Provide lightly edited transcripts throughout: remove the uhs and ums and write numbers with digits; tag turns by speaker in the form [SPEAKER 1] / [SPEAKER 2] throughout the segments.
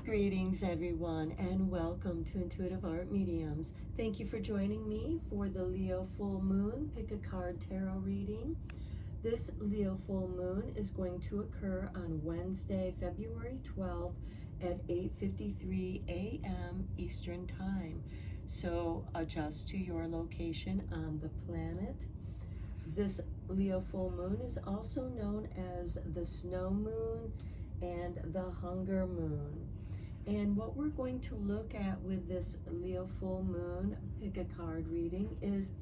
[SPEAKER 1] Greetings, everyone, and welcome to Intuitive Art Mediums. Thank you for joining me for the Leo Full Moon Pick a Card Tarot reading. This Leo Full Moon is going to occur on Wednesday, February 12th at 8:53 a.m. Eastern Time. So adjust to your location on the planet. This Leo Full Moon is also known as the Snow Moon and the Hunger Moon. And what we're going to look at with this Leo full moon pick a card reading is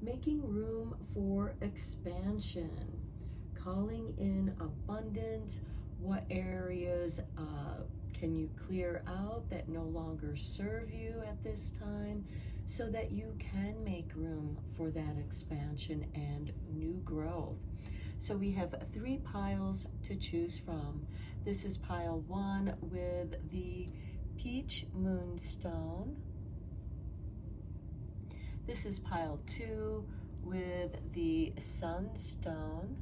[SPEAKER 1] making room for expansion, calling in abundance. What areas can you clear out that no longer serve you at this time so that you can make room for that expansion and new growth? So we have 3 piles to choose from. This is pile 1 with the Peach Moonstone. This is pile 2 with the Sunstone.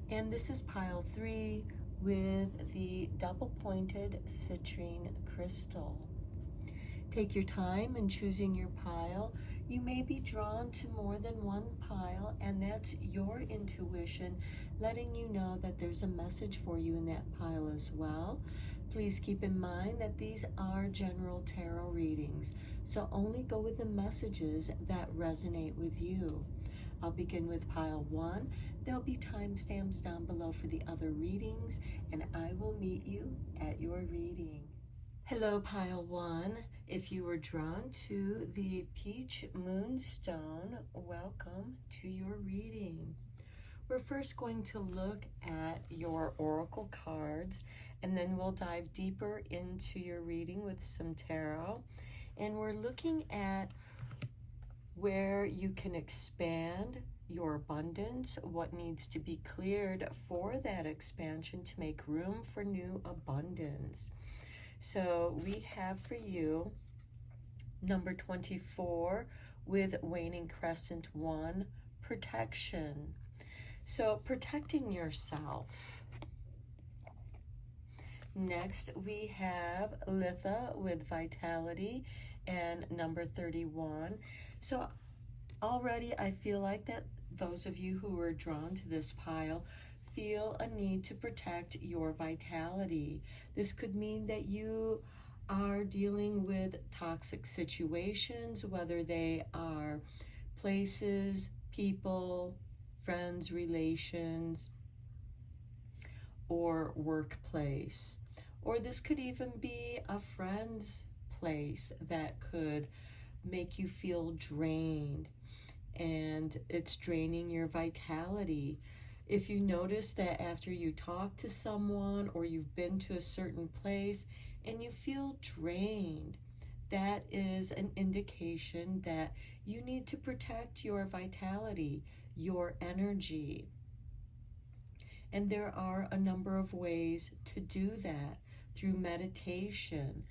[SPEAKER 1] And this is pile 3 with the double-pointed citrine crystal. Take your time in choosing your pile. You may be drawn to more than one pile, and that's your intuition letting you know that there's a message for you in that pile as well. Please keep in mind that these are general tarot readings, so only go with the messages that resonate with you. I'll begin with pile 1. There'll be timestamps down below for the other readings, and I will meet you at your reading. Hello, pile 1. If you were drawn to the Peach Moonstone, welcome to your reading. We're first going to look at your oracle cards, and then we'll dive deeper into your reading with some tarot. And we're looking at where you can expand your abundance, what needs to be cleared for that expansion to make room for new abundance. So we have for you number 24 with Waning Crescent 1, protection. So protecting yourself. Next we have Litha with vitality and number 31. So already I feel like that those of you who were drawn to this pile feel a need to protect your vitality. This could mean that you are dealing with toxic situations, whether they are places, people, friends, relations, or workplace. Or this could even be a friend's place that could make you feel drained, and it's draining your vitality. If you notice that after you talk to someone or you've been to a certain place and you feel drained, that is an indication that you need to protect your vitality, your energy. And there are a number of ways to do that through meditation,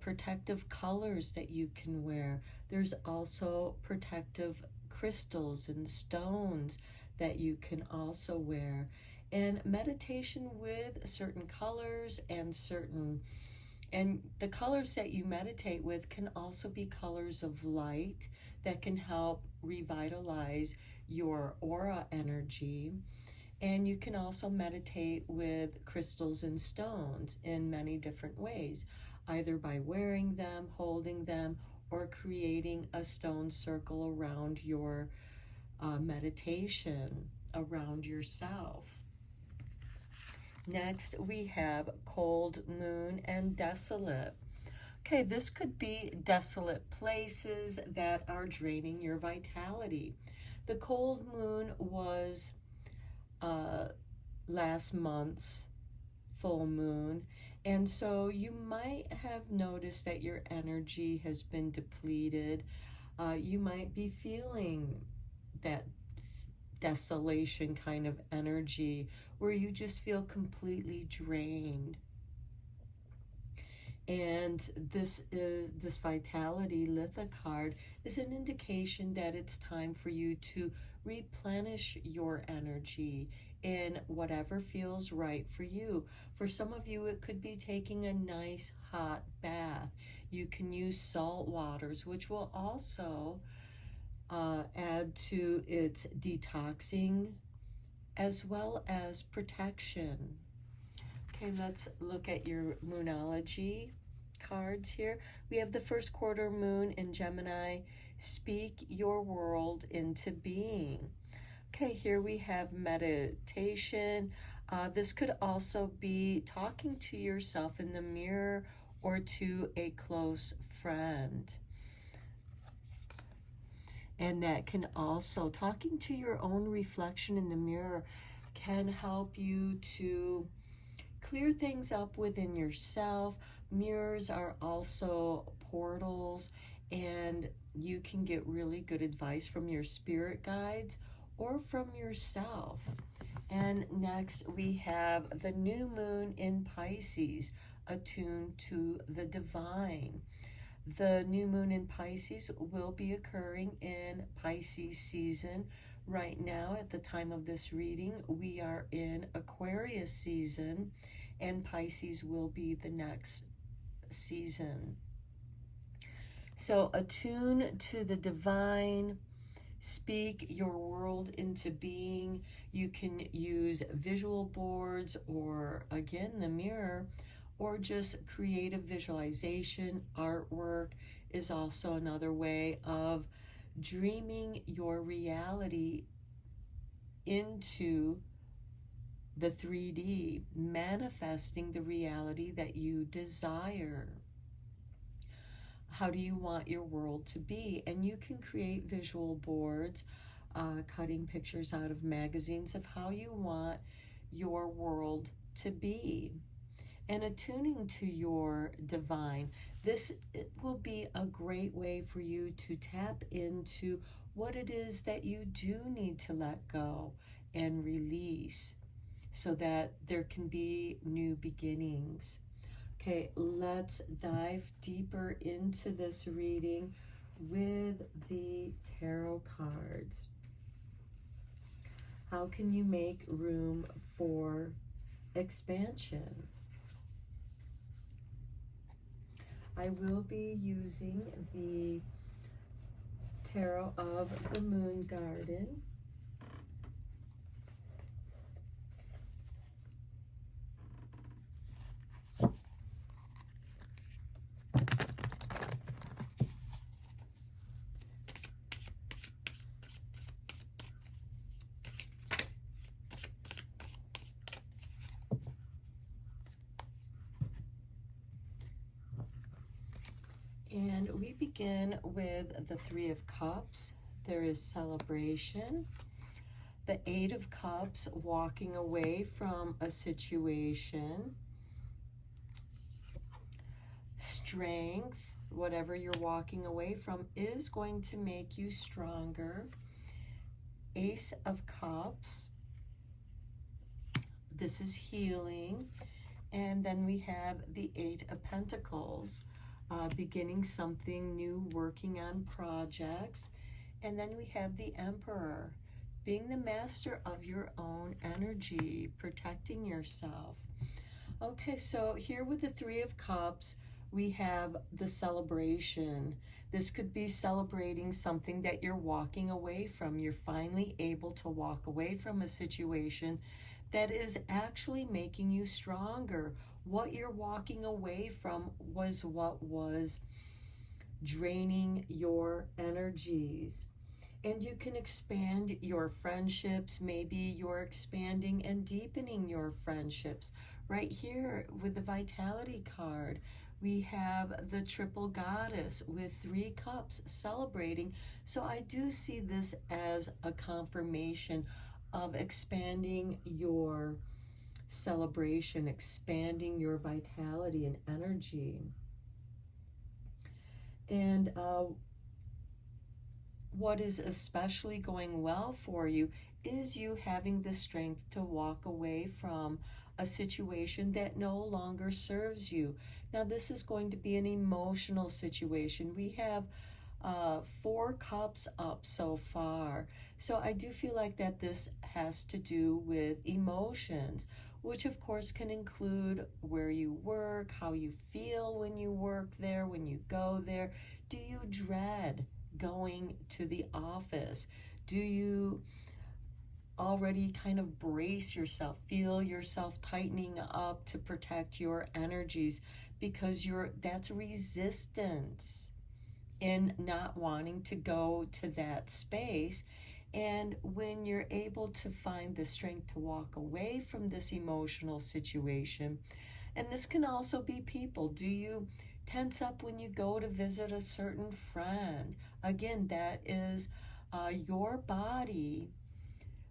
[SPEAKER 1] protective colors that you can wear. There's also protective crystals and stones that you can also wear. And meditation with certain colors and the colors that you meditate with can also be colors of light that can help revitalize your aura energy. And you can also meditate with crystals and stones in many different ways, either by wearing them, holding them, or creating a stone circle around your meditation, around yourself. Next, we have cold moon and desolate. Okay, this could be desolate places that are draining your vitality. The cold moon was last month's full moon, and so you might have noticed that your energy has been depleted. You might be feeling that desolation kind of energy where you just feel completely drained. And this vitality Litha card is an indication that it's time for you to replenish your energy in whatever feels right for you. For some of you, it could be taking a nice hot bath. You can use salt waters, which will also add to its detoxing as well as protection. Okay, let's look at your Moonology cards here. We have the first quarter moon in Gemini. Speak your world into being. Okay, here we have meditation. This could also be talking to yourself in the mirror or to a close friend. And that can also, talking to your own reflection in the mirror can help you to clear things up within yourself. Mirrors are also portals, and you can get really good advice from your spirit guides or from yourself. And next we have the new moon in Pisces, attuned to the divine. The new moon in Pisces will be occurring in Pisces season. Right now, at the time of this reading, we are in Aquarius season, and Pisces will be the next season. So attune to the divine, speak your world into being. You can use visual boards or, again, the mirror, or just creative visualization. Artwork is also another way of dreaming your reality into the 3D, manifesting the reality that you desire. How do you want your world to be? And you can create visual boards, cutting pictures out of magazines of how you want your world to be. And attuning to your divine. This will be a great way for you to tap into what it is that you do need to let go and release so that there can be new beginnings. Okay, let's dive deeper into this reading with the tarot cards. How can you make room for expansion? I will be using the Tarot of the Moon Garden. And we begin with the Three of Cups. There is celebration. The Eight of Cups, walking away from a situation. Strength, whatever you're walking away from is going to make you stronger. Ace of Cups. This is healing. And then we have the Eight of Pentacles. Beginning something new, working on projects. And then we have the Emperor, being the master of your own energy, protecting yourself. Okay, so here with the Three of Cups, we have the celebration. This could be celebrating something that you're walking away from. You're finally able to walk away from a situation that is actually making you stronger. What you're walking away from was what was draining your energies. And you can expand your friendships. Maybe you're expanding and deepening your friendships. Right here with the Vitality card, we have the Triple Goddess with 3 cups celebrating. So I do see this as a confirmation of expanding your celebration, expanding your vitality and energy. And what is especially going well for you is you having the strength to walk away from a situation that no longer serves you. Now, this is going to be an emotional situation. We have 4 cups up so far. So I do feel like that this has to do with emotions, which of course can include where you work, how you feel when you work there, when you go there. Do you dread going to the office? Do you already kind of brace yourself, feel yourself tightening up to protect your energies, because that's resistance in not wanting to go to that space. And when you're able to find the strength to walk away from this emotional situation, and this can also be people, do you tense up when you go to visit a certain friend? Again, that is your body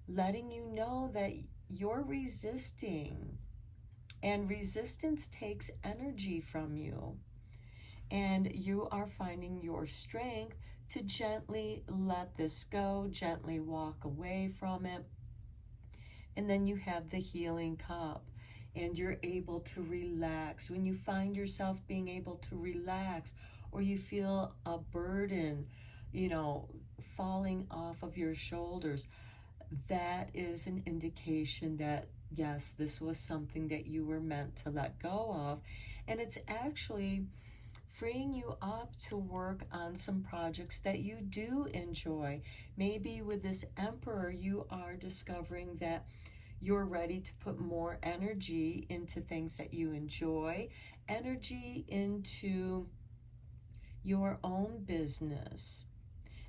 [SPEAKER 1] letting you know that you're resisting, and resistance takes energy from you, and you are finding your strength to gently let this go, gently walk away from it. And then you have the healing cup, and you're able to relax. When you find yourself being able to relax, or you feel a burden, falling off of your shoulders, that is an indication that yes, this was something that you were meant to let go of. And it's actually freeing you up to work on some projects that you do enjoy. Maybe with this Emperor, you are discovering that you're ready to put more energy into things that you enjoy, energy into your own business.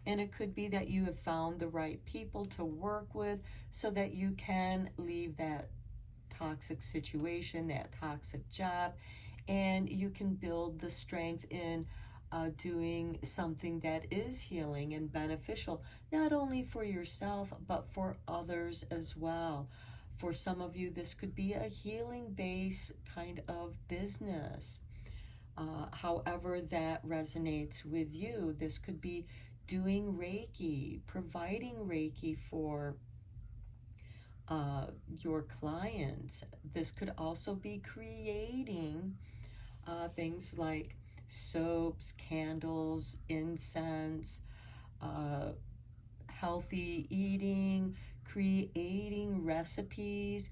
[SPEAKER 1] And it could be that you have found the right people to work with so that you can leave that toxic situation, that toxic job, and you can build the strength in doing something that is healing and beneficial, not only for yourself, but for others as well. For some of you, this could be a healing-based kind of business. However that resonates with you. This could be doing Reiki, providing Reiki for your clients. This could also be creating things like soaps, candles, incense, healthy eating, creating recipes.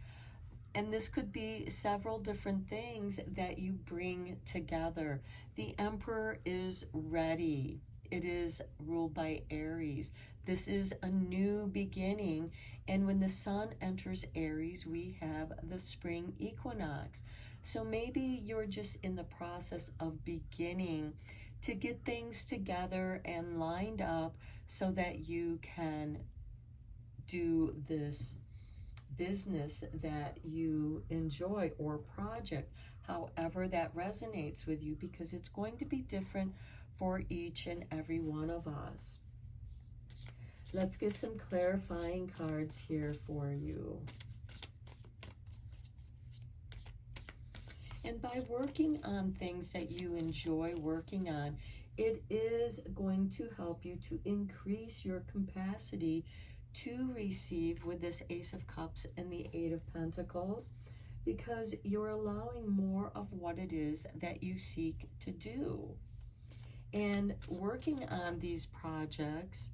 [SPEAKER 1] And this could be several different things that you bring together. The Emperor is ready. It is ruled by Aries. This is a new beginning. And when the sun enters Aries, we have the spring equinox. So maybe you're just in the process of beginning to get things together and lined up so that you can do this business that you enjoy, or project, however that resonates with you, because it's going to be different for each and every one of us. Let's get some clarifying cards here for you. And by working on things that you enjoy working on, it is going to help you to increase your capacity to receive with this Ace of Cups and the Eight of Pentacles, because you're allowing more of what it is that you seek to do. And working on these projects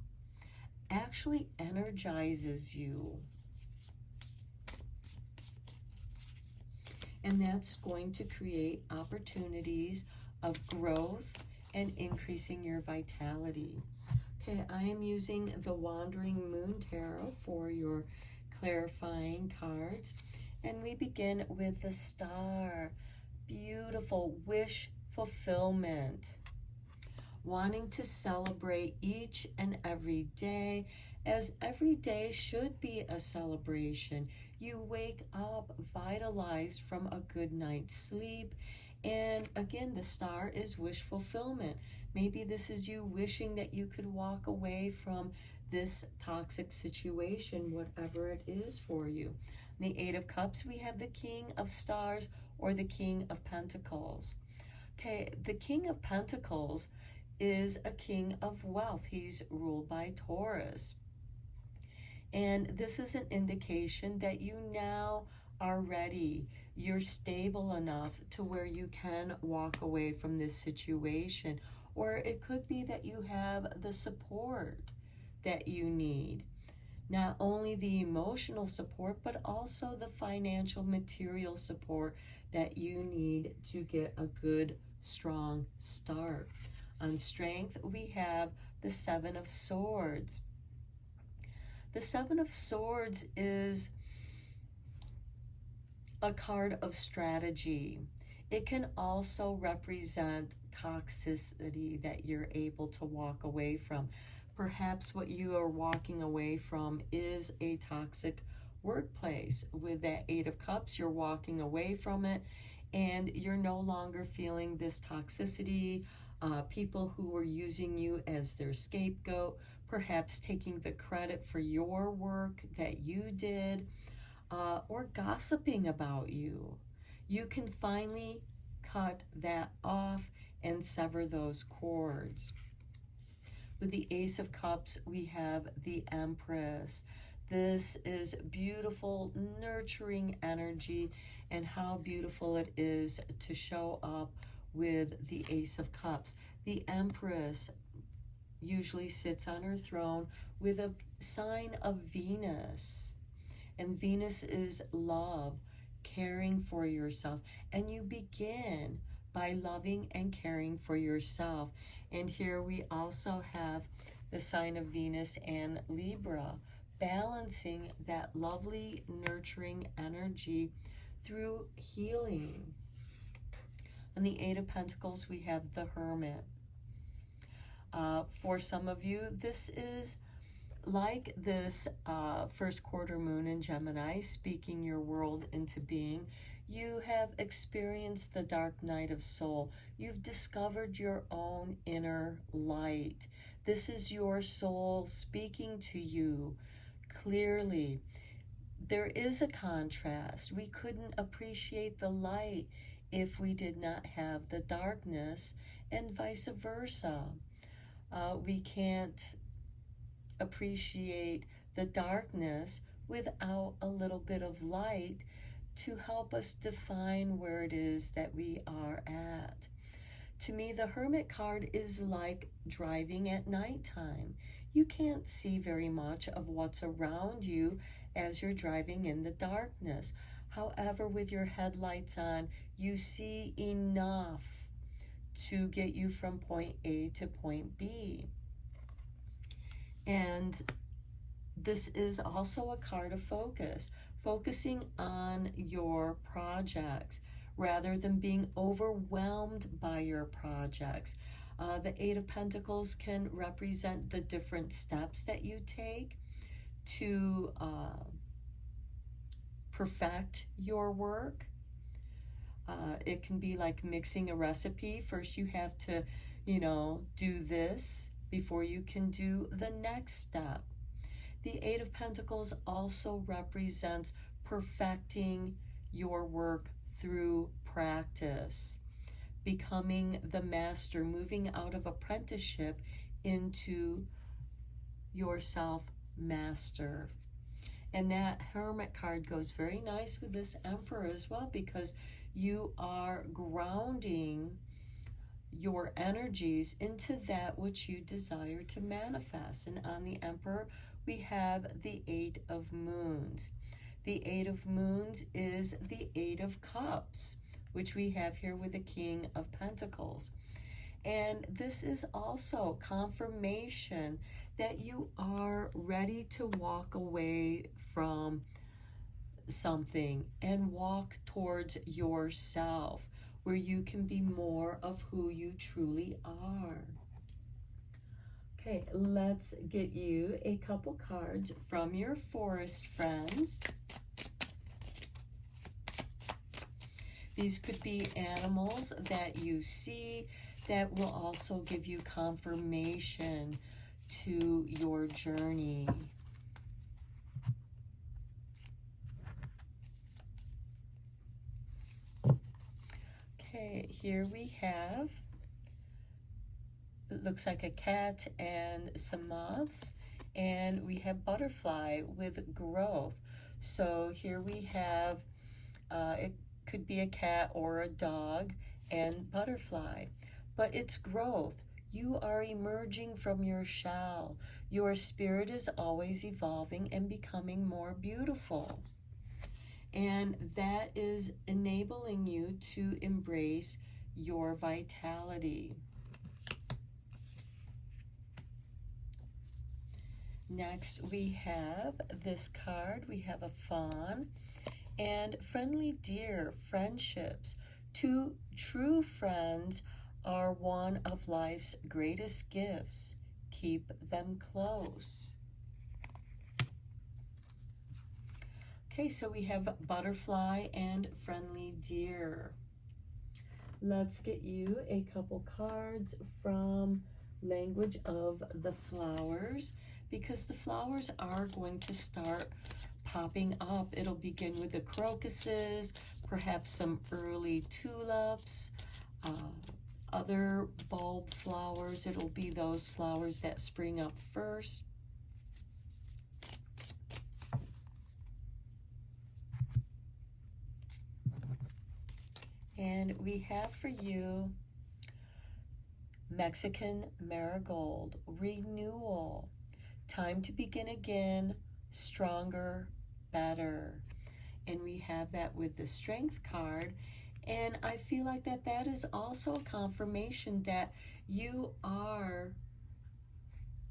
[SPEAKER 1] actually energizes you. And that's going to create opportunities of growth and increasing your vitality. Okay, I am using the Wandering Moon Tarot for your clarifying cards. And we begin with the Star. Beautiful wish fulfillment. Wanting to celebrate each and every day, as every day should be a celebration. You wake up vitalized from a good night's sleep. And again, the Star is wish fulfillment. Maybe this is you wishing that you could walk away from this toxic situation, whatever it is for you. The Eight of Cups, we have the King of Stars or the King of Pentacles. Okay, the King of Pentacles is a king of wealth. He's ruled by Taurus. And this is an indication that you now are ready. You're stable enough to where you can walk away from this situation, or it could be that you have the support that you need. Not only the emotional support, but also the financial material support that you need to get a good, strong start. On strength, we have the Seven of Swords. The Seven of Swords is a card of strategy. It can also represent toxicity that you're able to walk away from. Perhaps what you are walking away from is a toxic workplace. With that Eight of Cups, you're walking away from it and you're no longer feeling this toxicity. People who were using you as their scapegoat, perhaps taking the credit for your work that you did, or gossiping about you. You can finally cut that off and sever those cords. With the Ace of Cups, we have the Empress. This is beautiful, nurturing energy, and how beautiful it is to show up with the Ace of Cups. The Empress usually sits on her throne with a sign of Venus. And Venus is love, caring for yourself. And you begin by loving and caring for yourself. And here we also have the sign of Venus and Libra, balancing that lovely, nurturing energy through healing. On the Eight of Pentacles, we have the Hermit. For some of you, this is like this first quarter moon in Gemini, speaking your world into being. You have experienced the dark night of soul. You've discovered your own inner light. This is your soul speaking to you clearly. There is a contrast. We couldn't appreciate the light if we did not have the darkness, and vice versa. We can't appreciate the darkness without a little bit of light to help us define where it is that we are at. To me, the Hermit card is like driving at nighttime. You can't see very much of what's around you as you're driving in the darkness. However, with your headlights on, you see enough to get you from point A to point B. And this is also a card of focus, focusing on your projects rather than being overwhelmed by your projects. The Eight of Pentacles can represent the different steps that you take to perfect your work. It can be like mixing a recipe. First you have to, do this before you can do the next step. The Eight of Pentacles also represents perfecting your work through practice, becoming the master, moving out of apprenticeship into your self-master. And that Hermit card goes very nice with this Emperor as well, because you are grounding your energies into that which you desire to manifest. And on the Emperor, we have the Eight of Moons. The Eight of Moons is the Eight of Cups, which we have here with the King of Pentacles. And this is also confirmation that you are ready to walk away from something and walk towards yourself, where you can be more of who you truly are. Okay, let's get you a couple cards from your forest friends. These could be animals that you see that will also give you confirmation to your journey. Okay, here we have, it looks like a cat and some moths, and we have butterfly with growth. So here we have, it could be a cat or a dog and butterfly, but it's growth. You are emerging from your shell. Your spirit is always evolving and becoming more beautiful. And that is enabling you to embrace your vitality. Next, we have this card. We have a fawn and friendly deer, friendships. Two true friends are one of life's greatest gifts. Keep them close. Okay, so we have butterfly and friendly deer. Let's get you a couple cards from Language of the Flowers, because the flowers are going to start popping up. It'll begin with the crocuses, perhaps some early tulips, other bulb flowers. It'll be those flowers that spring up first. And we have for you Mexican marigold, renewal, time to begin again, stronger, better. And we have that with the strength card. And I feel like that is also a confirmation that you are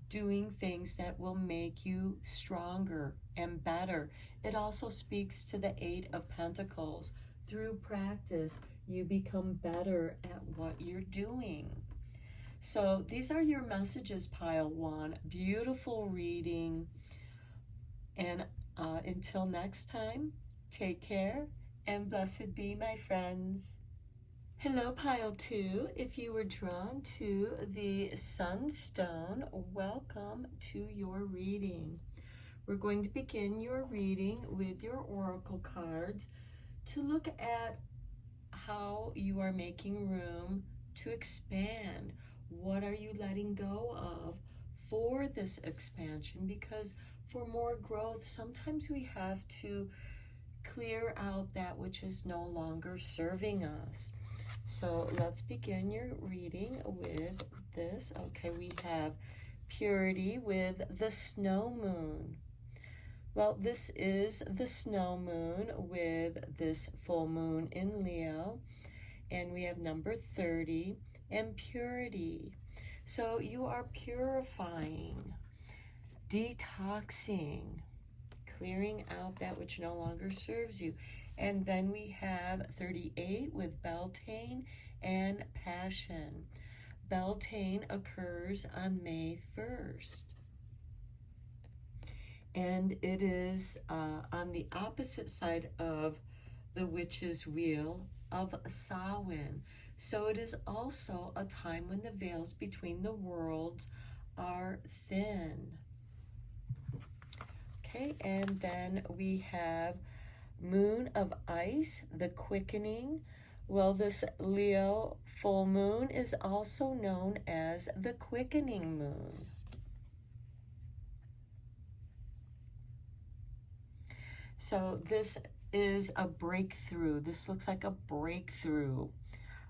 [SPEAKER 1] doing things that will make you stronger and better. It also speaks to the Eight of Pentacles. Through practice, you become better at what you're doing. So these are your messages, pile one. Beautiful reading. And until next time, take care and blessed be, my friends. Hello, pile two. If you were drawn to the Sunstone, welcome to your reading. We're going to begin your reading with your oracle cards to look at how you are making room to expand. What are you letting go of for this expansion? Because for more growth, sometimes we have to clear out that which is no longer serving us. So let's begin your reading with this. Okay, we have purity with the snow moon. Well, this is the snow moon with this full moon in Leo, and we have number 30 and purity. So you are purifying, detoxing, clearing out that which no longer serves you. And then we have 38 with Beltane and passion. Beltane occurs on May 1st. And it is on the opposite side of the witch's wheel of Samhain. So it is also a time when the veils between the worlds are thin. Okay, and then we have moon of ice, the quickening. Well, this Leo full moon is also known as the quickening moon. So this is a breakthrough. This looks like a breakthrough.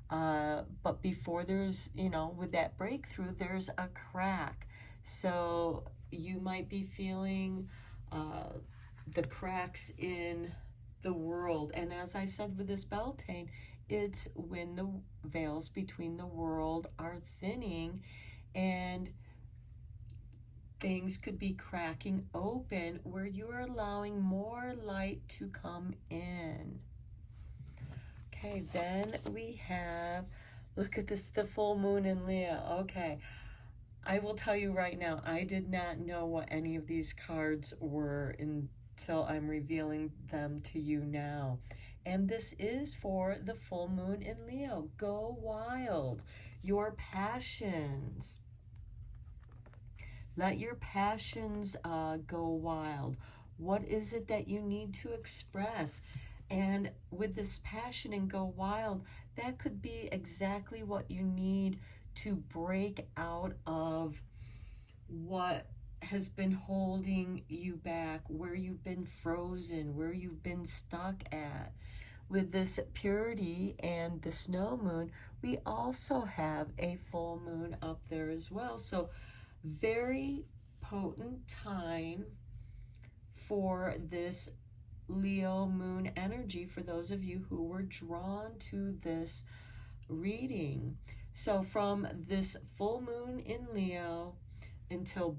[SPEAKER 1] But before there's, with that breakthrough, there's a crack. So you might be feeling the cracks in the world. And as I said with this Beltane, it's when the veils between the world are thinning and things could be cracking open where you're allowing more light to come in. Okay, then we have, look at this, the full moon in Leo. Okay, I will tell you right now, I did not know what any of these cards were until I'm revealing them to you now. And this is for the full moon in Leo. Go wild. Your passions. Let your passions go wild. What is it that you need to express? And with this passion and go wild, that could be exactly what you need to break out of what has been holding you back, where you've been frozen, where you've been stuck at. with this purity and the snow moon, we also have a full moon up there as well. So very potent time for this Leo moon energy for those of you who were drawn to this reading. So from this full moon in Leo until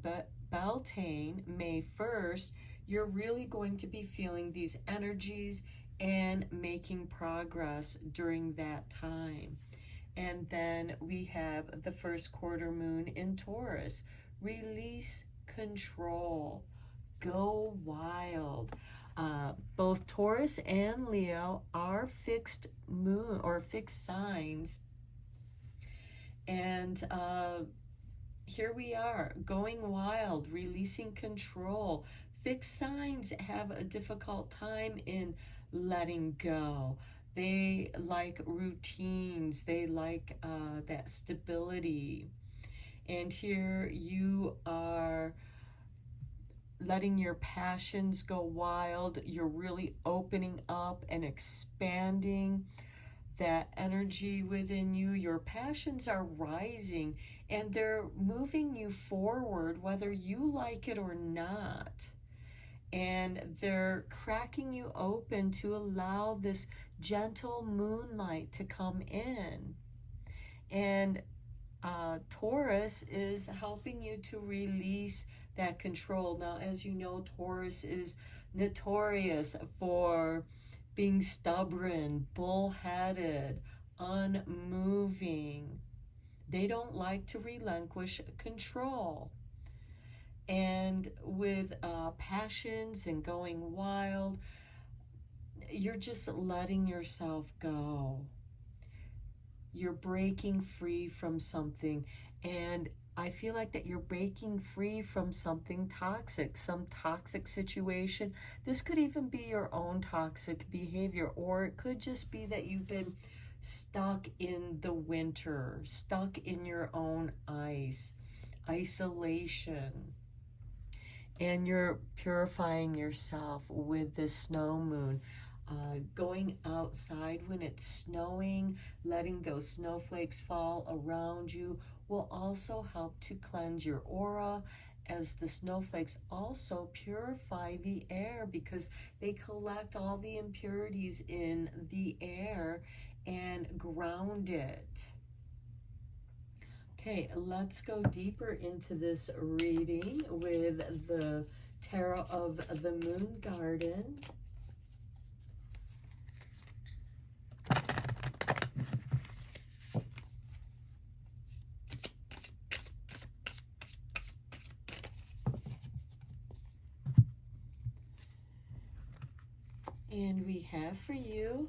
[SPEAKER 1] Beltane, May 1st, you're really going to be feeling these energies and making progress during that time. And then we have the first quarter moon in Taurus. Release control. Go wild. Both Taurus and Leo are fixed moon or fixed signs. And here we are, going wild, releasing control. Fixed signs have a difficult time in letting go. They like routines. They like that stability. And here you are letting your passions go wild. You're really opening up and expanding that energy within you. Your passions are rising and they're moving you forward whether you like it or not. And they're cracking you open to allow this gentle moonlight to come in. And Taurus is helping you to release that control. Now, as you know, Taurus is notorious for being stubborn, bullheaded, unmoving. They don't like to relinquish control. And with passions and going wild, you're just letting yourself go. You're breaking free from something. And I feel like that you're breaking free from something toxic, some toxic situation. This could even be your own toxic behavior, or it could just be that you've been stuck in the winter, stuck in your own isolation. And you're purifying yourself with this snow moon. Going outside when it's snowing, letting those snowflakes fall around you will also help to cleanse your aura, as the snowflakes also purify the air because they collect all the impurities in the air and ground it. Okay, let's go deeper into this reading with the Tarot of the Moon Garden. And we have for you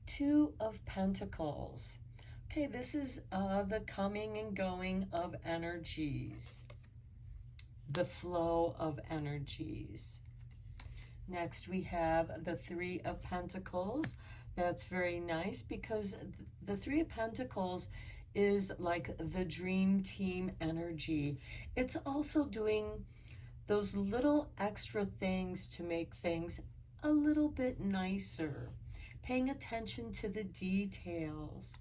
[SPEAKER 1] Two of Pentacles. Okay, this is the coming and going of energies, the flow of energies. Next, we have the Three of Pentacles. That's very nice because the Three of Pentacles is like the dream team energy. It's also doing those little extra things to make things a little bit nicer, paying attention to the details.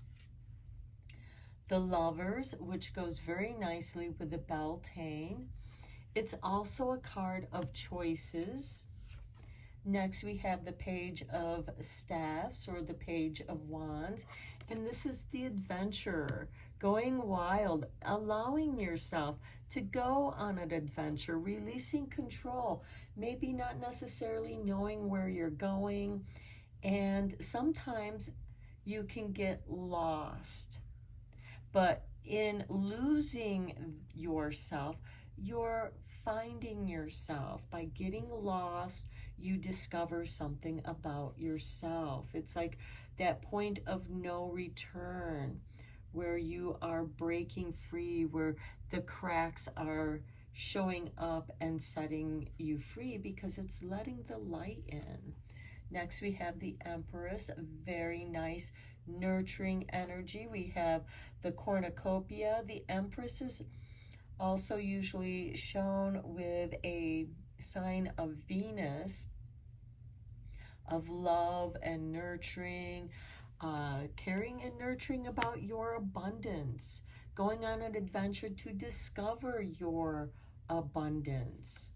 [SPEAKER 1] The Lovers, which goes very nicely with the Beltane. It's also a card of choices. Next, we have the Page of Staffs, or the Page of Wands. And this is the adventurer, going wild, allowing yourself to go on an adventure, releasing control, maybe not necessarily knowing where you're going. And sometimes you can get lost. But in losing yourself, you're finding yourself. By getting lost, you discover something about yourself. It's like that point of no return where you are breaking free, where the cracks are showing up and setting you free because it's letting the light in. Next, we have the Empress, very nice, nurturing energy. We have the Cornucopia. The Empress is also usually shown with a sign of Venus, of love and nurturing, caring and nurturing about your abundance, going on an adventure to discover your abundance.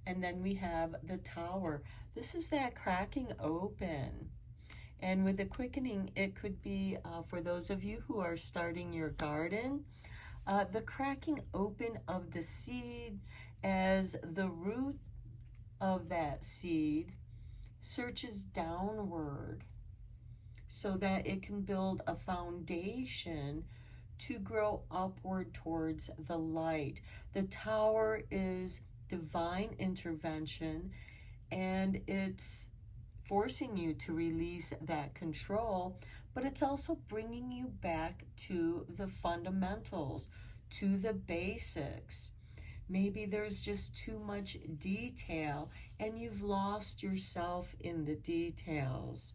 [SPEAKER 1] And then we have the Tower. This is that cracking open. And with the quickening, it could be, for those of you who are starting your garden, the cracking open of the seed as the root of that seed searches downward so that it can build a foundation to grow upward towards the light. The Tower is divine intervention, and it's forcing you to release that control, but it's also bringing you back to the fundamentals, to the basics. Maybe there's just too much detail and you've lost yourself in the details.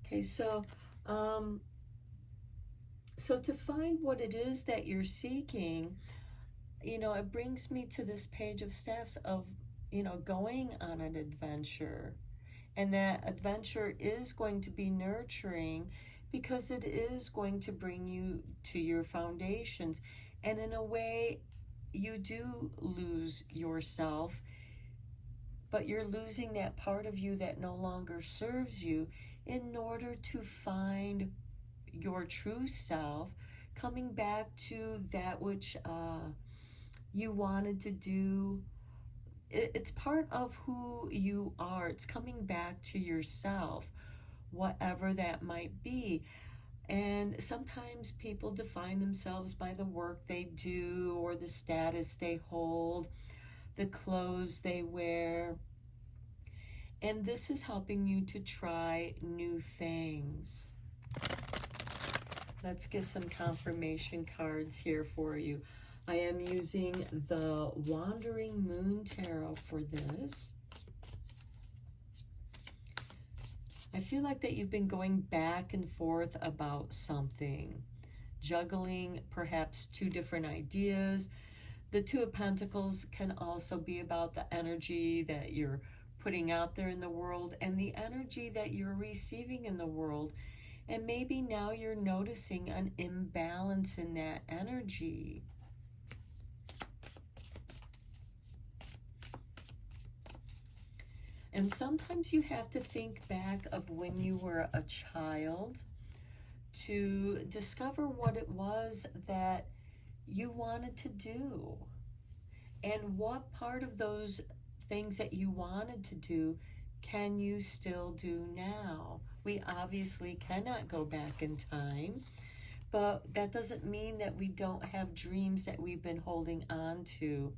[SPEAKER 1] Okay, so to find what it is that you're seeking, it brings me to this page of staffs of, going on an adventure. And that adventure is going to be nurturing because it is going to bring you to your foundations. And in a way, you do lose yourself, but you're losing that part of you that no longer serves you in order to find your true self, coming back to that which you wanted to do. It's part of who you are. It's coming back to yourself, whatever that might be. And sometimes people define themselves by the work they do or the status they hold, the clothes they wear. And this is helping you to try new things. Let's get some confirmation cards here for you. I am using the Wandering Moon Tarot for this. I feel like that you've been going back and forth about something, juggling perhaps two different ideas. The Two of Pentacles can also be about the energy that you're putting out there in the world and the energy that you're receiving in the world. And maybe now you're noticing an imbalance in that energy. And sometimes you have to think back of when you were a child to discover what it was that you wanted to do. And what part of those things that you wanted to do can you still do now? We obviously cannot go back in time, but that doesn't mean that we don't have dreams that we've been holding on to.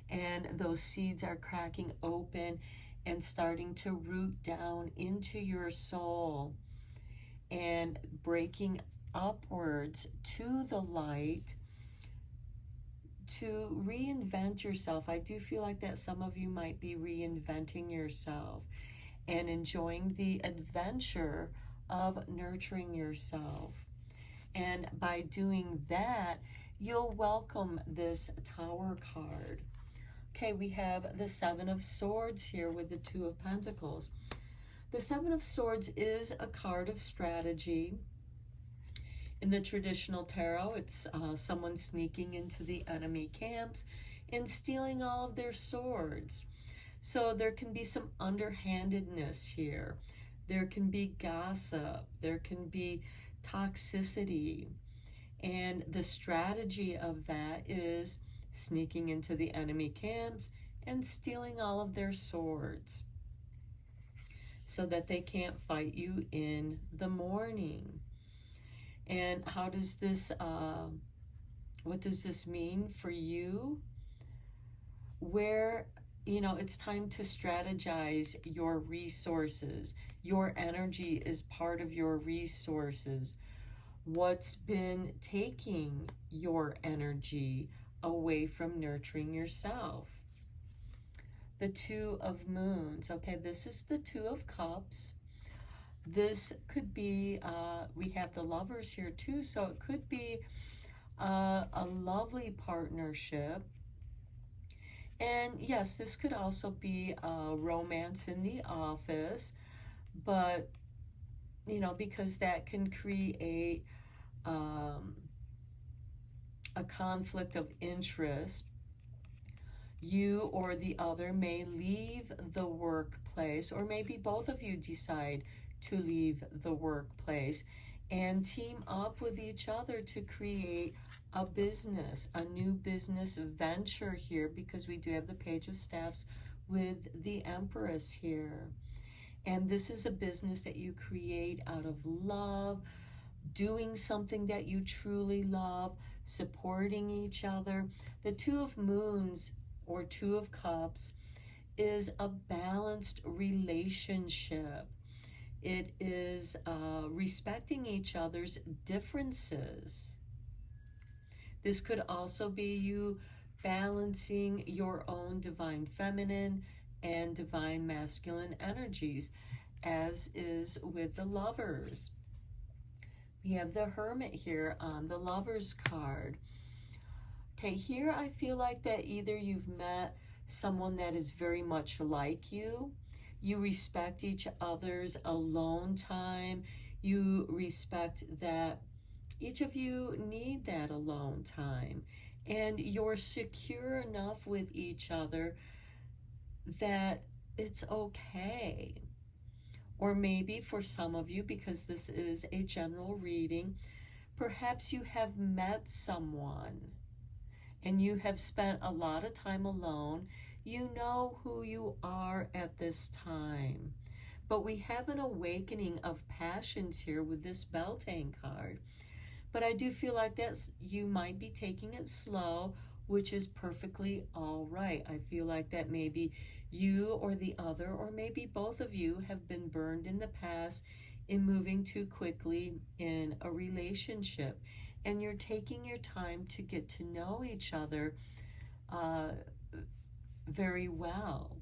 [SPEAKER 1] And those seeds are cracking open and starting to root down into your soul and breaking upwards to the light to reinvent yourself. I do feel like that some of you might be reinventing yourself and enjoying the adventure of nurturing yourself. And by doing that, you'll welcome this Tower card. Okay, we have the Seven of Swords here with the Two of Pentacles. The Seven of Swords is a card of strategy. In the traditional tarot, it's someone sneaking into the enemy camps and stealing all of their swords. So there can be some underhandedness here. There can be gossip. There can be toxicity. And the strategy of that is sneaking into the enemy camps and stealing all of their swords so that they can't fight you in the morning. And how does this, what does this mean for you? Where, it's time to strategize your resources. Your energy is part of your resources. What's been taking your energy away from nurturing yourself? The Two of Moons. Okay, this is the Two of Cups. This could be, we have the Lovers here too, so it could be a lovely partnership. And yes, this could also be a romance in the office, but because that can create um, a conflict of interest. You or the other may leave the workplace, or maybe both of you decide to leave the workplace and team up with each other to create a business, a new business venture here, because we do have the Page of Staffs with the Empress here. And this is a business that you create out of love, doing something that you truly love, supporting each other. The Two of Moons or Two of Cups is a balanced relationship. It is respecting each other's differences. This could also be you balancing your own divine feminine and divine masculine energies, as is with the Lovers. We have the Hermit here on the Lovers card. Okay, here I feel like that either you've met someone that is very much like you respect each other's alone time, you respect that each of you need that alone time, and you're secure enough with each other that it's okay. Or maybe for some of you, because this is a general reading, perhaps you have met someone and you have spent a lot of time alone. You know who you are at this time. But we have an awakening of passions here with this Beltane card. But I do feel like you might be taking it slow, which is perfectly all right. I feel like that maybe you or the other, or maybe both of you, have been burned in the past in moving too quickly in a relationship. And you're taking your time to get to know each other very well.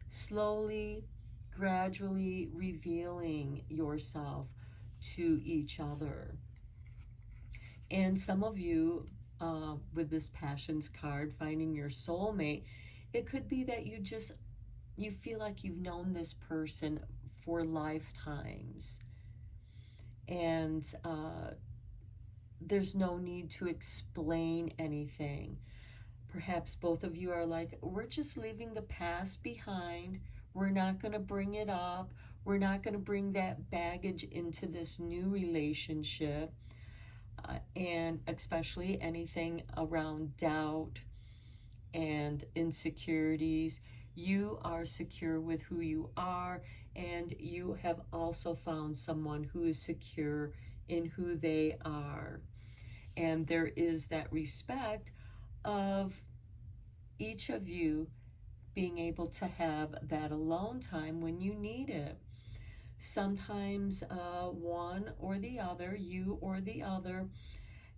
[SPEAKER 1] Slowly, gradually revealing yourself to each other. And some of you, with this Passions card, finding your soulmate, it could be that you feel like you've known this person for lifetimes. And there's no need to explain anything. Perhaps both of you are like, we're just leaving the past behind. We're not going to bring it up. We're not going to bring that baggage into this new relationship. And especially anything around doubt and insecurities. You are secure with who you are, and you have also found someone who is secure in who they are. And there is that respect of each of you being able to have that alone time when you need it. Sometimes one or the other, you or the other,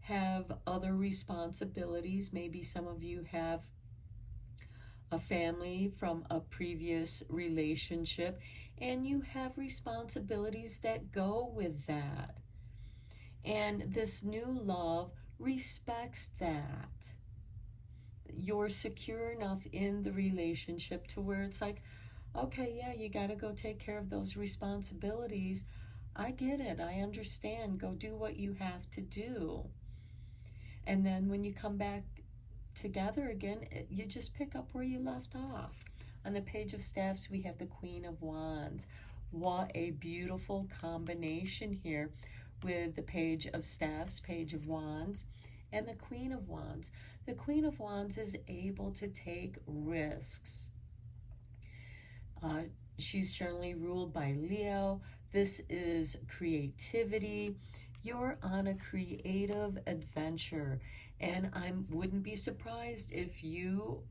[SPEAKER 1] have other responsibilities. Maybe some of you have a family from a previous relationship, and you have responsibilities that go with that. And this new love respects that. You're secure enough in the relationship to where it's like, okay, yeah, you got to go take care of those responsibilities. I get it. I understand. Go do what you have to do. And then when you come back together again, you just pick up where you left off. On the Page of Staffs, we have the Queen of Wands. What a beautiful combination here with the Page of Staffs, Page of Wands, and the Queen of Wands. The Queen of Wands is able to take risks. She's generally ruled by Leo. This is creativity. You're on a creative adventure, and I wouldn't be surprised if you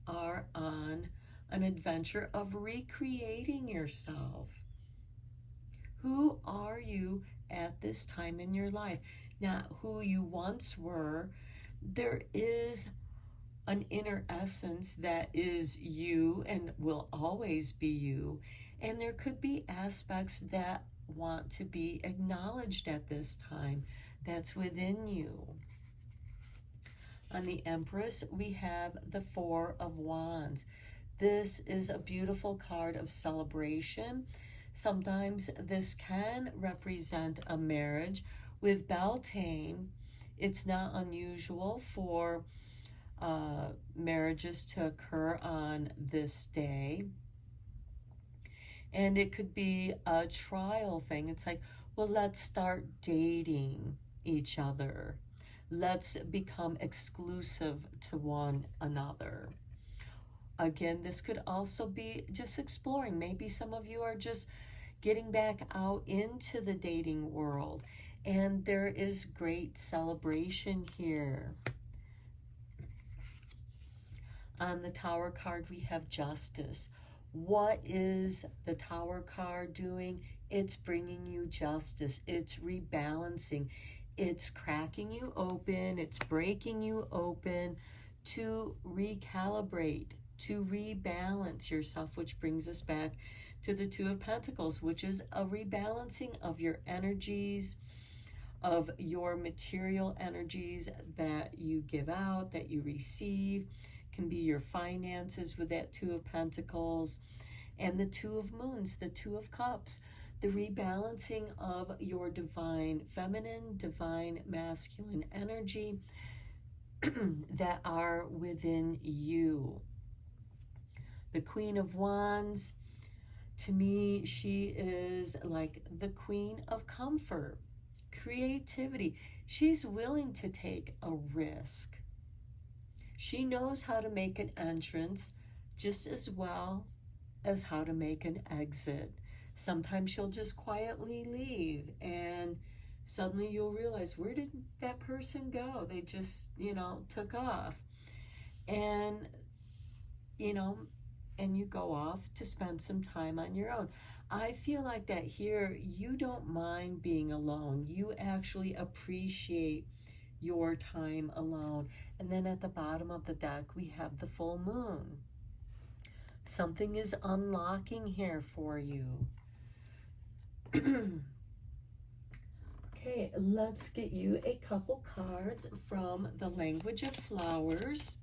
[SPEAKER 1] are on an adventure of recreating yourself. Who are you at this time in your life? Not who you once were. There is an inner essence that is you and will always be you. And there could be aspects that want to be acknowledged at this time. That's within you. On the Empress, we have the Four of Wands. This is a beautiful card of celebration. Sometimes this can represent a marriage. With Beltane, it's not unusual for marriages to occur on this day. And it could be a trial thing. It's like, well, let's start dating each other. Let's become exclusive to one another. Again, this could also be just exploring. Maybe some of you are just getting back out into the dating world, and there is great celebration here. On the Tower card, we have Justice. What is the Tower card doing? It's bringing you justice. It's rebalancing. It's cracking you open. It's breaking you open to recalibrate, to rebalance yourself, which brings us back to the Two of Pentacles, which is a rebalancing of your energies, of your material energies that you give out, that you receive. Can be your finances with that Two of Pentacles, and the Two of Moons, the Two of Cups, the rebalancing of your divine feminine, divine masculine energy that are within you. The Queen of Wands, to me, she is like the queen of comfort, creativity. She's willing to take a risk. She knows how to make an entrance just as well as how to make an exit. Sometimes she'll just quietly leave, and suddenly you'll realize, where did that person go? They just, took off. And, and you go off to spend some time on your own. I feel like that here, you don't mind being alone. You actually appreciate your time alone. And then at the bottom of the deck, we have the full moon. Something is unlocking here for you. Okay, let's get you a couple cards from the Language of Flowers.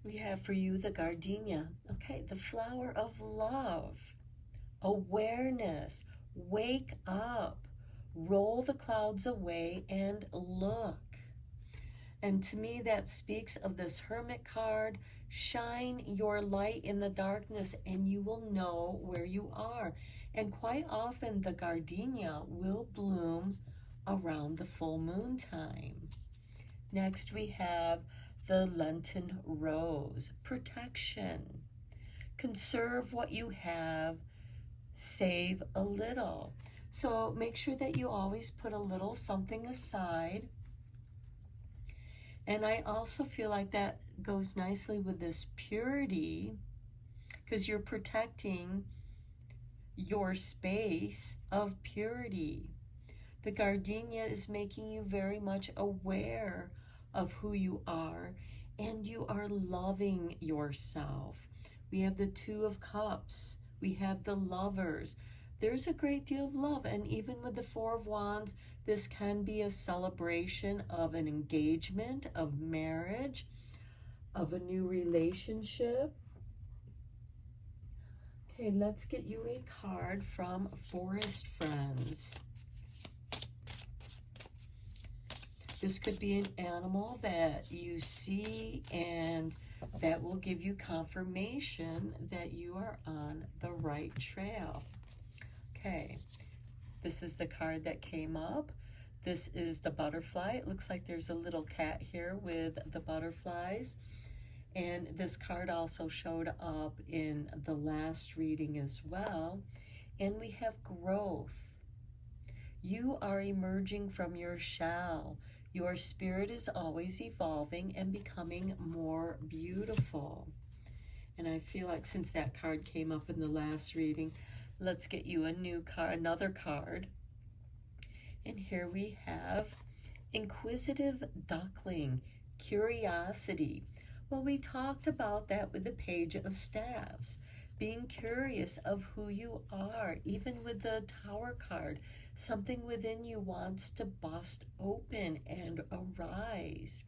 [SPEAKER 1] We have for you the gardenia. Okay, the flower of love, awareness, wake up, roll the clouds away and look. And to me, that speaks of this Hermit card. Shine your light in the darkness and you will know where you are. And quite often the gardenia will bloom around the full moon time. Next we have the Lenten rose, protection. Conserve what you have, save a little. So make sure that you always put a little something aside. And I also feel like that goes nicely with this purity, because you're protecting your space of purity. The gardenia is making you very much aware of who you are, and you are loving yourself. We have the Two of Cups. We have the Lovers. There's a great deal of love, and even with the Four of Wands, this can be a celebration of an engagement, of marriage, of a new relationship. Okay, let's get you a card from Forest Friends. This could be an animal that you see and that will give you confirmation that you are on the right trail. Okay, this is the card that came up. This is the butterfly. It looks like there's a little cat here with the butterflies. And this card also showed up in the last reading as well. And we have growth. You are emerging from your shell. Your spirit is always evolving and becoming more beautiful. And I feel like since that card came up in the last reading, let's get you a new card, another card. And here we have Inquisitive Duckling, Curiosity. Well, we talked about that with the Page of Staves. being curious of who you are. Even with the Tower card, something within you wants to bust open and arise.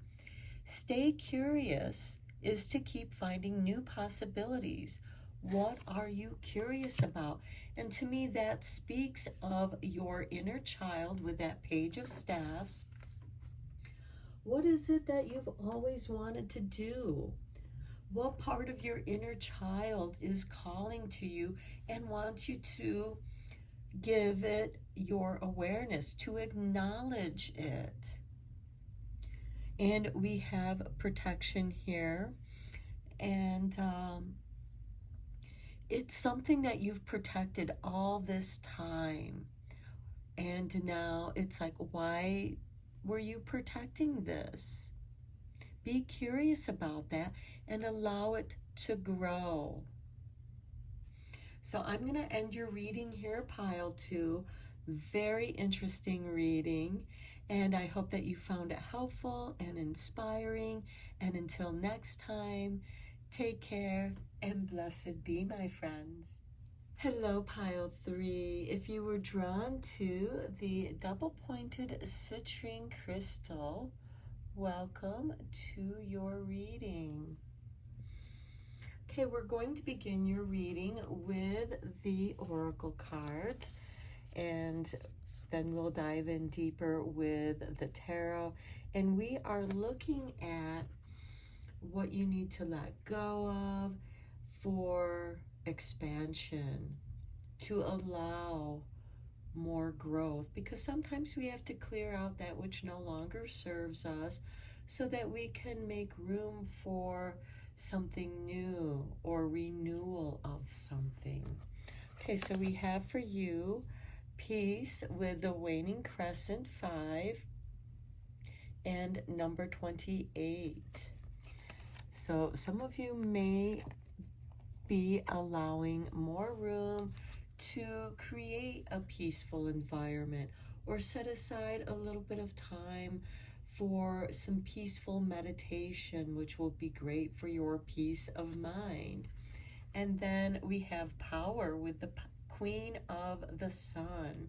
[SPEAKER 1] Stay curious is to keep finding new possibilities. What are you curious about? And to me, that speaks of your inner child with that Page of Staffs. What is it that you've always wanted to do? What part of your inner child is calling to you and wants you to give it your awareness, to acknowledge it? And we have protection here. And it's something that you've protected all this time. And now it's like, why were you protecting this? Be curious about that and allow it to grow. So I'm going to end your reading here, Pile 2. Very interesting reading. And I hope that you found it helpful and inspiring. And until next time, take care and blessed be, my friends. Hello, Pile 3. If you were drawn to the double-pointed citrine crystal, welcome to your reading. Okay, we're going to begin your reading with the oracle cards, and then we'll dive in deeper with the tarot. And we are looking at what you need to let go of for expansion, to allow more growth, because sometimes we have to clear out that which no longer serves us so that we can make room for something new or renewal of something. Okay, so we have for you peace with the waning crescent 5 and number 28. So some of you may be allowing more room to create a peaceful environment, or set aside a little bit of time for some peaceful meditation, which will be great for your peace of mind. And then we have power with the Queen of the Sun.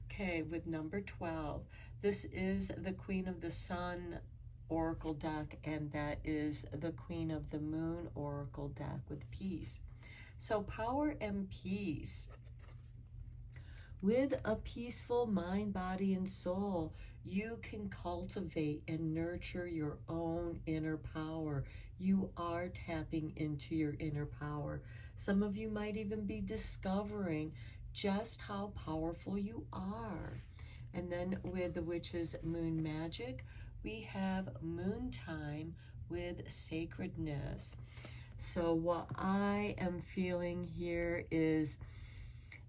[SPEAKER 1] Okay, with number 12. This is the Queen of the Sun oracle deck, and that is the Queen of the Moon oracle deck with peace. So power and peace. With a peaceful mind, body, and soul, you can cultivate and nurture your own inner power. You are tapping into your inner power. Some of you might even be discovering just how powerful you are. And then with the Witch's Moon Magic, we have moon time with sacredness. So what I am feeling here is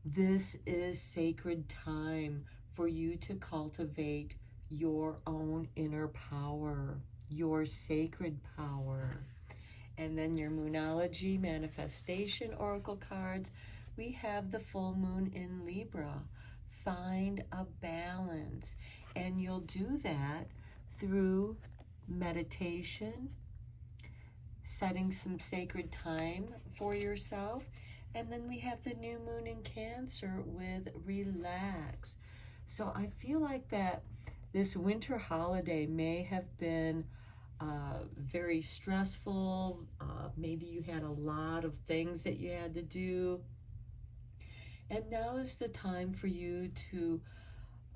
[SPEAKER 1] this is sacred time for you to cultivate your own inner power, your sacred power. And then your Moonology Manifestation Oracle cards, we have the full moon in Libra. Find a balance, and you'll do that through meditation, setting some sacred time for yourself. And then we have the new moon in Cancer with relax. So I feel like that this winter holiday may have been very stressful. Maybe you had a lot of things that you had to do. And now is the time for you to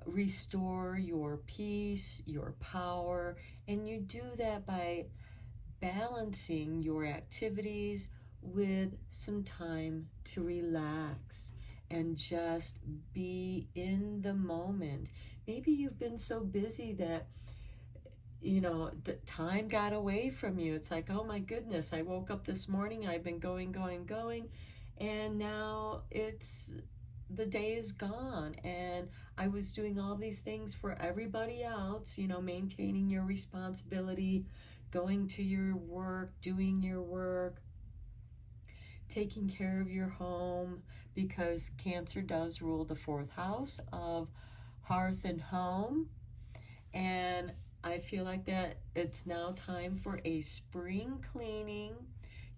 [SPEAKER 1] restore your peace, your power, and you do that by balancing your activities with some time to relax and just be in the moment. Maybe you've been so busy that, you know, the time got away from you. It's like, oh my goodness, I woke up this morning, I've been going, and now the day is gone, and I was doing all these things for everybody else, you know, maintaining your responsibility, going to your work, doing your work, taking care of your home, because Cancer does rule the 4th house of hearth and home. And I feel like that it's now time for a spring cleaning.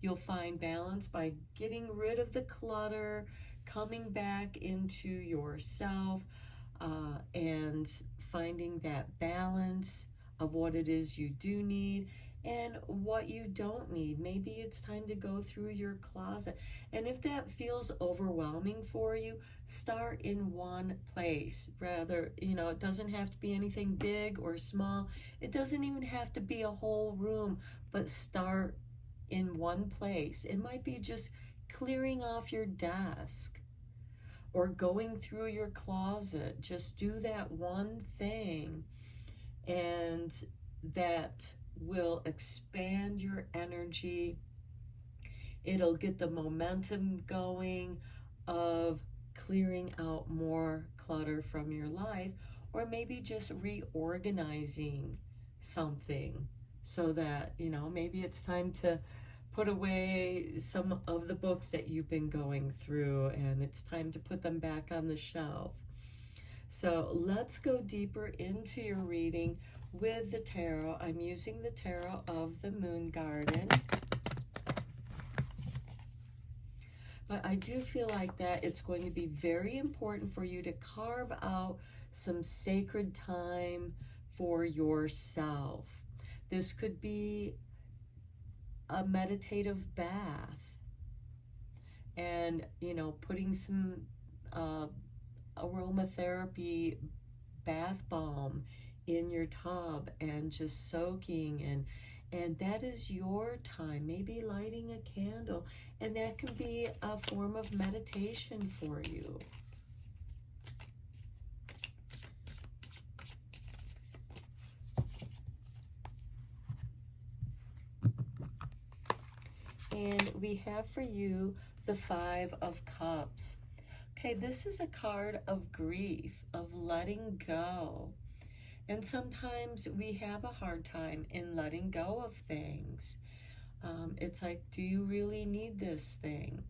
[SPEAKER 1] You'll find balance by getting rid of the clutter, coming back into yourself, and finding that balance of what it is you do need and what you don't need. Maybe it's time to go through your closet. And if that feels overwhelming for you, start in one place. Rather, it doesn't have to be anything big or small. It doesn't even have to be a whole room, but start in one place. It might be just clearing off your desk or going through your closet. Just do that one thing, and that will expand your energy. It'll get the momentum going of clearing out more clutter from your life, or maybe just reorganizing something so that, maybe it's time to put away some of the books that you've been going through, and it's time to put them back on the shelf. So let's go deeper into your reading with the tarot. I'm using the tarot of the Moon Garden. But I do feel like that it's going to be very important for you to carve out some sacred time for yourself. This could be a meditative bath, and putting some aromatherapy bath bomb in your tub and just soaking, and that is your time. Maybe lighting a candle, and that can be a form of meditation for you. And we have for you the Five of Cups. Okay, this is a card of grief, of letting go. And sometimes we have a hard time in letting go of things. It's like, do you really need this thing?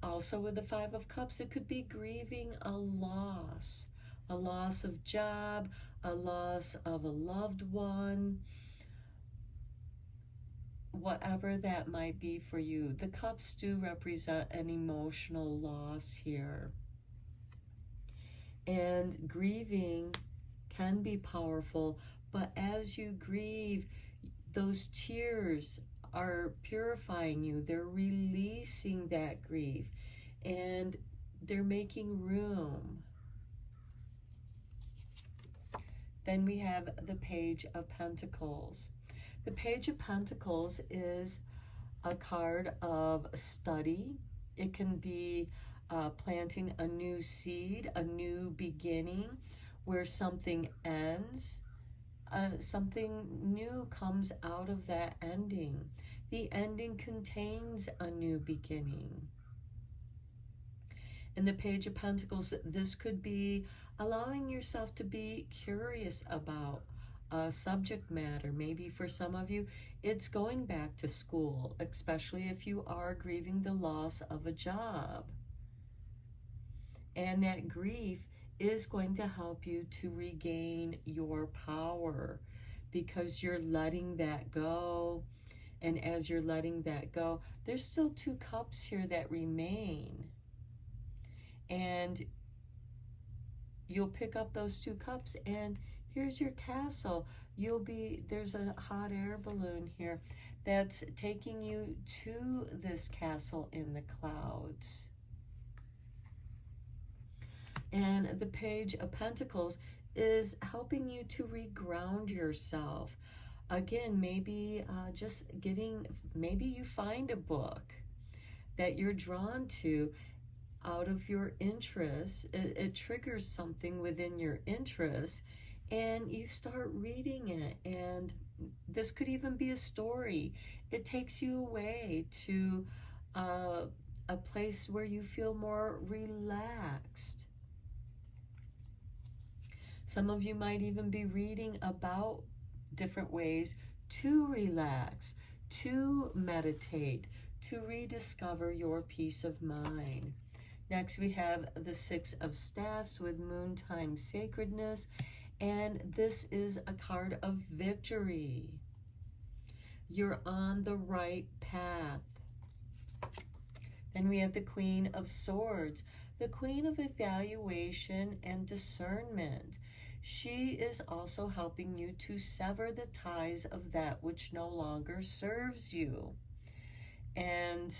[SPEAKER 1] Also with the Five of Cups, it could be grieving a loss of job, a loss of a loved one, whatever that might be for you. The cups do represent an emotional loss here. And grieving can be powerful, but as you grieve, those tears are purifying you. They're releasing that grief, and they're making room. Then we have the Page of Pentacles. The Page of Pentacles is a card of study. It can be planting a new seed, a new beginning, where something ends. Something new comes out of that ending. The ending contains a new beginning. In the Page of Pentacles, this could be allowing yourself to be curious about subject matter. Maybe for some of you, it's going back to school, especially if you are grieving the loss of a job. And that grief is going to help you to regain your power, because you're letting that go. And as you're letting that go, there's still two cups here that remain. And you'll pick up those two cups, and here's your castle. There's a hot air balloon here that's taking you to this castle in the clouds. And the Page of Pentacles is helping you to reground yourself. Again, maybe maybe you find a book that you're drawn to out of your interest. It triggers something within your interest, and you start reading it. And this could even be a story. It takes you away to a place where you feel more relaxed. Some of you might even be reading about different ways to relax, to meditate, to rediscover your peace of mind. Next, we have the Six of Staffs with Moontime Sacredness, and this is a card of victory. You're on the right path. Then we have the Queen of Swords, the Queen of Evaluation and Discernment. She is also helping you to sever the ties of that which no longer serves you. And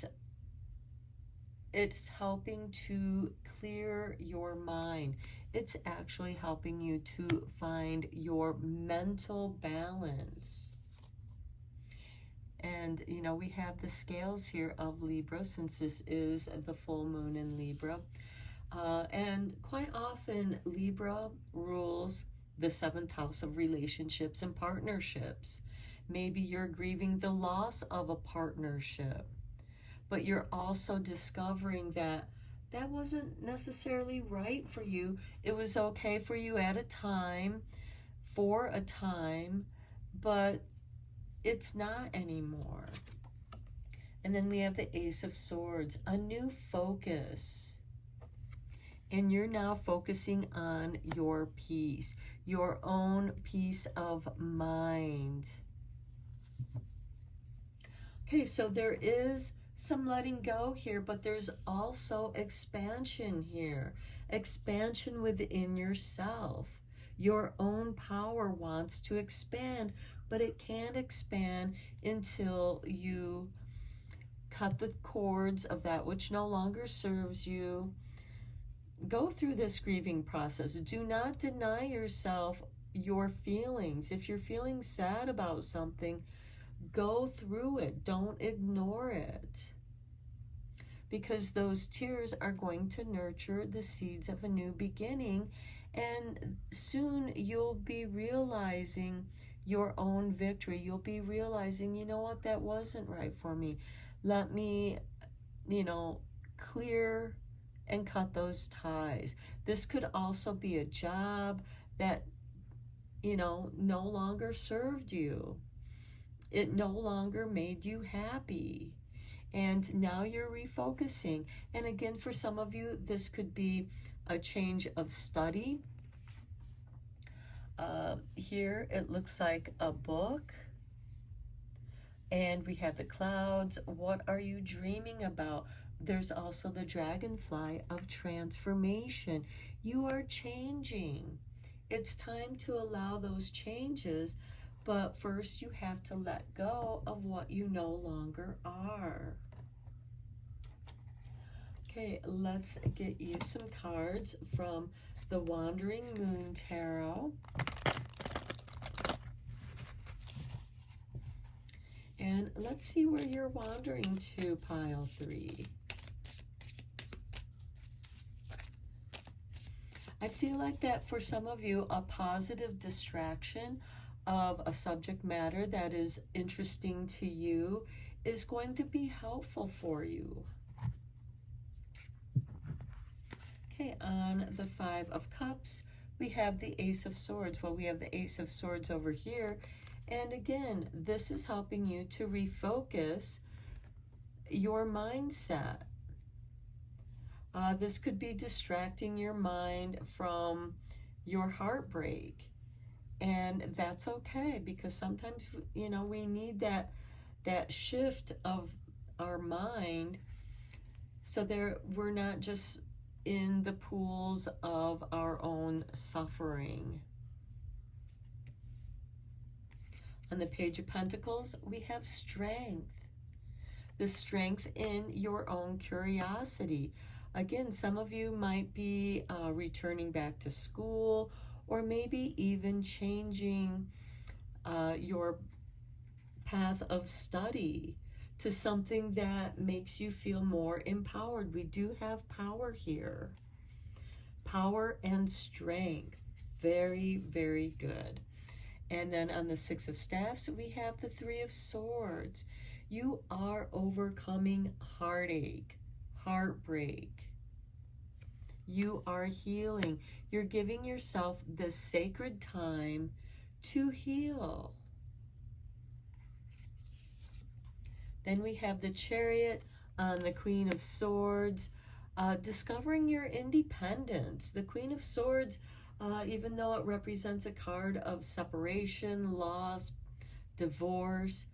[SPEAKER 1] it's helping to clear your mind. It's actually helping you to find your mental balance. And, you know, we have the scales here of Libra, since this is the full moon in Libra. And quite often, Libra rules the seventh house of relationships and partnerships. Maybe you're grieving the loss of a partnership, but you're also discovering that that wasn't necessarily right for you. It was okay for you at a time, for a time, but it's not anymore. And then we have the Ace of Swords, a new focus. And you're now focusing on your peace, your own peace of mind. Okay, so there is some letting go here, but there's also expansion here. Expansion within yourself. Your own power wants to expand, but it can't expand until you cut the cords of that which no longer serves you. Go through this grieving process. Do not deny yourself your feelings. If you're feeling sad about something, go through it. Don't ignore it. Because those tears are going to nurture the seeds of a new beginning, and soon you'll be realizing your own victory. You'll be realizing, you know what, that wasn't right for me. Let me, clear and cut those ties. This could also be a job that, no longer served you. It no longer made you happy. And now you're refocusing. And again, for some of you, this could be a change of study. Here it looks like a book. And we have the clouds. What are you dreaming about? There's also the dragonfly of transformation. You are changing. It's time to allow those changes, but first you have to let go of what you no longer are. Okay, let's get you some cards from the Wandering Moon Tarot. And let's see where you're wandering to, pile 3. I feel like that for some of you, a positive distraction of a subject matter that is interesting to you is going to be helpful for you. Okay, on the 5 of Cups, we have the Ace of Swords. Well, we have the Ace of Swords over here. And again, this is helping you to refocus your mindset. This could be distracting your mind from your heartbreak. And that's okay, because sometimes, we need that shift of our mind so we're not just in the pools of our own suffering. On the Page of Pentacles, we have strength. The strength in your own curiosity. Again, some of you might be returning back to school, or maybe even changing your path of study to something that makes you feel more empowered. We do have power here. Power and strength. Very, very good. And then on the 6 of Staffs, we have the 3 of Swords. You are overcoming heartache, heartbreak. You are healing. You're giving yourself this sacred time to heal. Then we have the Chariot on the Queen of Swords, discovering your independence. The Queen of Swords, even though it represents a card of separation, loss, divorce,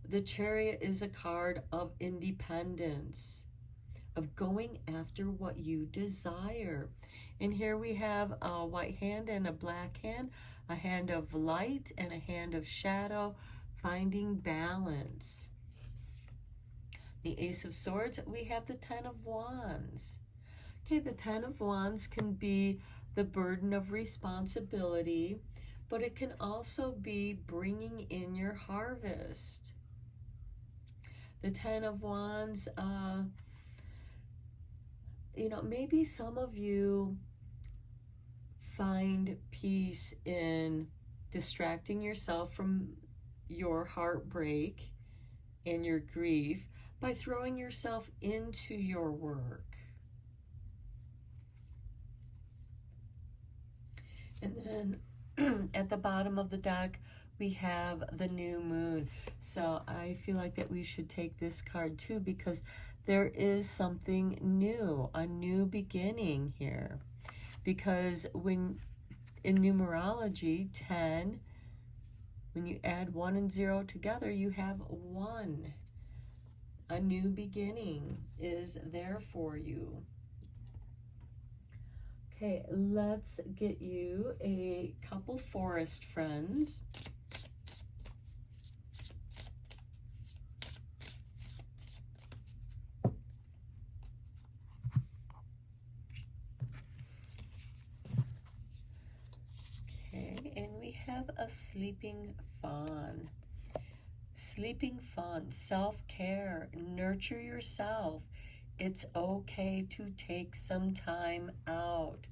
[SPEAKER 1] The Chariot is a card of independence, of going after what you desire. And here we have a white hand and a black hand, a hand of light and a hand of shadow, finding balance. The Ace of Swords, we have the Ten of Wands. Okay, the Ten of Wands can be the burden of responsibility, but it can also be bringing in your harvest. The Ten of Wands, maybe some of you find peace in distracting yourself from your heartbreak and your grief by throwing yourself into your work. And then at the bottom of the deck, we have the new moon. So I feel like that we should take this card too, because there is something new, a new beginning here. Because when in numerology, 10, when you add 1 and 0 together, you have 1. A new beginning is there for you. Okay, let's get you a couple forest friends. Okay, and we have a sleeping fawn. Sleeping fawn, self-care, nurture yourself. It's okay to take some time out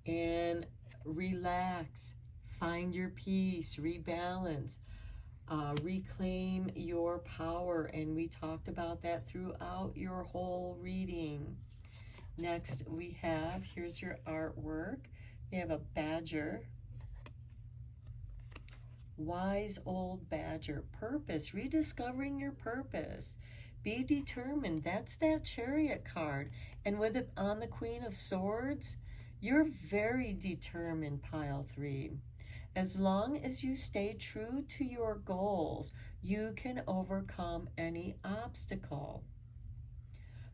[SPEAKER 1] and relax, find your peace, rebalance, reclaim your power. And we talked about that throughout your whole reading. Next we have, here's your artwork. We have a badger. Wise old badger. Purpose, rediscovering your purpose. Be determined. That's that Chariot card. And with it on the Queen of Swords, you're very determined, pile 3. As long as you stay true to your goals, you can overcome any obstacle.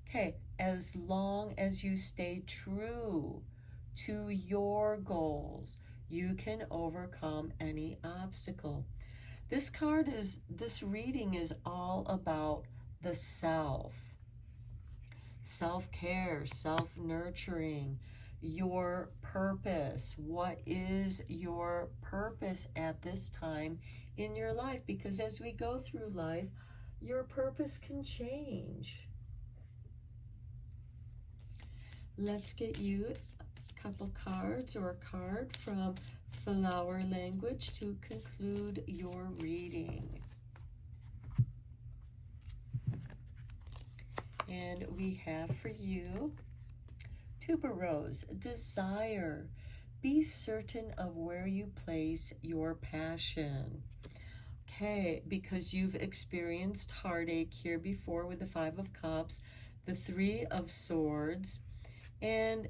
[SPEAKER 1] Okay, as long as you stay true to your goals, you can overcome any obstacle. This reading is all about the self. Self-care, self-nurturing, your purpose. What is your purpose at this time in your life? Because as we go through life, your purpose can change. Let's get you a couple cards or a card from flower language to conclude your reading. And we have for you tuberose, desire. Be certain of where you place your passion. Okay, because you've experienced heartache here before with the 5 of Cups, the 3 of Swords, and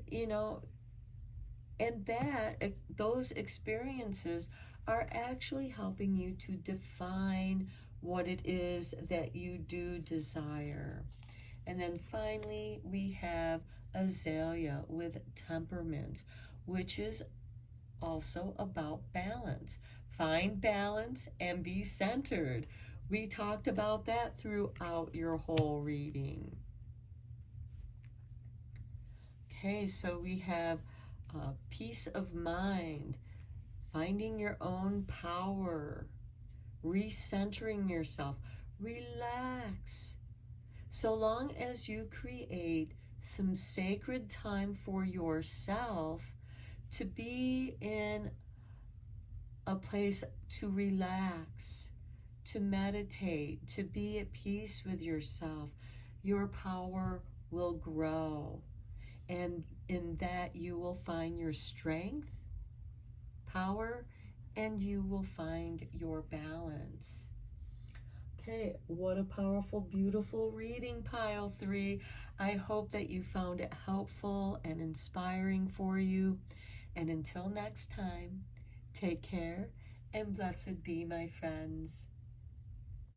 [SPEAKER 1] those experiences are actually helping you to define what it is that you do desire. And then finally, we have Azalea with temperament, which is also about balance. Find balance and be centered. We talked about that throughout your whole reading. Okay, so we have peace of mind, finding your own power, recentering yourself, relax. So long as you create some sacred time for yourself to be in a place to relax, to meditate, to be at peace with yourself, your power will grow. And in that you will find your strength, power, and you will find your balance. Okay, what a powerful, beautiful reading, pile 3. I hope that you found it helpful and inspiring for you. And until next time, take care and blessed be, my friends.